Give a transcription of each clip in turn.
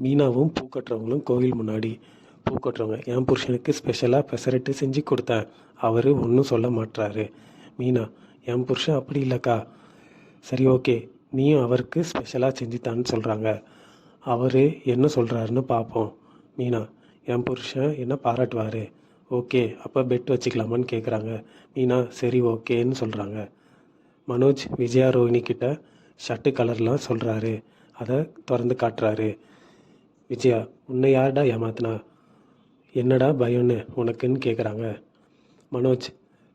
மீனாவும் பூ கட்டுறவங்களும் கோவில் முன்னாடி. பூ கட்டுறவங்க, என் புருஷனுக்கு ஸ்பெஷலாக பெசரட்டு செஞ்சு கொடுத்தேன், அவர் ஒன்றும் சொல்ல மாட்டுறாரு. மீனா, என் புருஷன் அப்படி இல்லைக்கா. சரி, ஓகே, நீயும் அவருக்கு ஸ்பெஷலாக செஞ்சுத்தான்னு சொல்கிறாங்க. அவர் என்ன சொல்கிறாருன்னு பார்ப்போம். மீனா, என் புருஷன் என்ன பாராட்டுவார். ஓகே, அப்போ பெட் வச்சுக்கலாமான்னு கேட்குறாங்க. மீனா, சரி ஓகேன்னு சொல்கிறாங்க. மனோஜ் விஜயா ரோஹிணி கிட்ட ஷர்ட்டு கலர்லாம் சொல்கிறாரு. அதை திறந்து காட்டுறாரு. விஜயா, உன்னை யார்டா ஏமாத்தினா? என்னடா பயம்னு உனக்குன்னு கேட்குறாங்க. மனோஜ்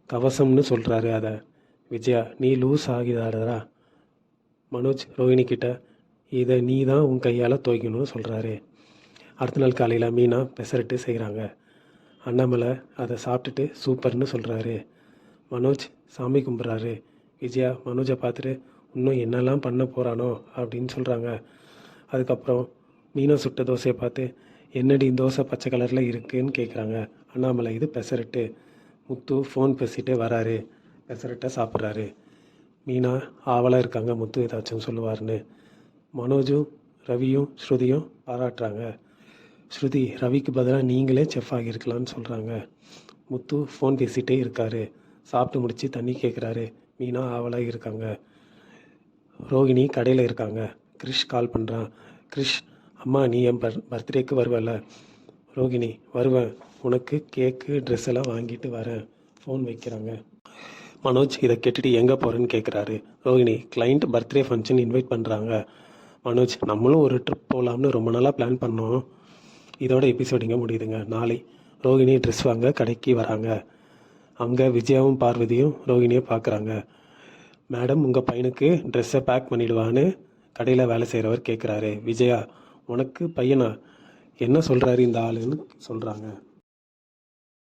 கவசம்னு சொல்கிறாரு அதை. விஜயா, நீ லூஸ் ஆகிதாடா. மனோஜ் ரோஹிணி கிட்ட இதை நீ தான் உன் கையால் துவைக்கணும்னு சொல்கிறாரு. அடுத்த நாள் காலையில் மீனா பெசரட்டு செய்கிறாங்க. அண்ணாமலை அதை சாப்பிட்டுட்டு சூப்பர்னு சொல்கிறாரு. மனோஜ் சாமி கும்பிட்றாரு. விஜயா மனோஜை பார்த்துட்டு இன்னும் என்னெல்லாம் பண்ண போகிறானோ அப்படின்னு சொல்கிறாங்க. அதுக்கப்புறம் மீனா சுட்ட தோசையை பார்த்து என்னடி தோசை பச்சை கலரில் இருக்குதுன்னு கேட்குறாங்க. அண்ணாமலை, இது பெசரட்டு. முத்து ஃபோன் பேசிகிட்டே வராரு. பெசரட்டை சாப்பிட்றாரு. மீனா ஆவலாக இருக்காங்க முத்து ஏதாச்சும் சொல்லுவார்னு. மனோஜும் ரவியும் ஸ்ருதியும் பாராட்டுறாங்க. ஸ்ருதி, ரவிக்கு பதிலாக நீங்களே செஃப் ஆகியிருக்கலான்னு சொல்கிறாங்க. முத்து ஃபோன் பேசிகிட்டே இருக்காரு. சாப்பிட்டு முடித்து தண்ணி கேட்குறாரு. மீனா ஆவலாக இருக்காங்க. ரோகிணி கடையில் இருக்காங்க. கிரிஷ் கால் பண்ணுறான். கிரிஷ், அம்மா நீ என் பர்த்டேக்கு வருவல்ல? ரோகிணி, வருவேன், உனக்கு கேக்கு ட்ரெஸ் எல்லாம் வாங்கிட்டு வரேன். ஃபோன் வைக்கிறாங்க. மனோஜ் இதை கேட்டுட்டு எங்கே போகிறேன்னு கேட்குறாரு. Rohini, client birthday function invite பண்ணுறாங்க. மனோஜ், நம்மளும் ஒரு ட்ரிப் போகலாம்னு ரொம்ப நாளாக பிளான் பண்ணோம். இதோட எபிசோட் இங்கே முடியுதுங்க. நாளை ரோகிணி ட்ரெஸ் வாங்க கடைக்கு வராங்க. அங்கே விஜயாவும் பார்வதியும் ரோகிணியை பார்க்குறாங்க. மேடம், உங்கள் பையனுக்கு ட்ரெஸ்ஸை பேக் பண்ணிவிடுவான்னு கடையில் வேலை செய்கிறவர் கேட்குறாரு. விஜயா, உனக்கு பையனா? என்ன சொல்கிறாரு இந்த ஆளுன்னு சொல்கிறாங்க.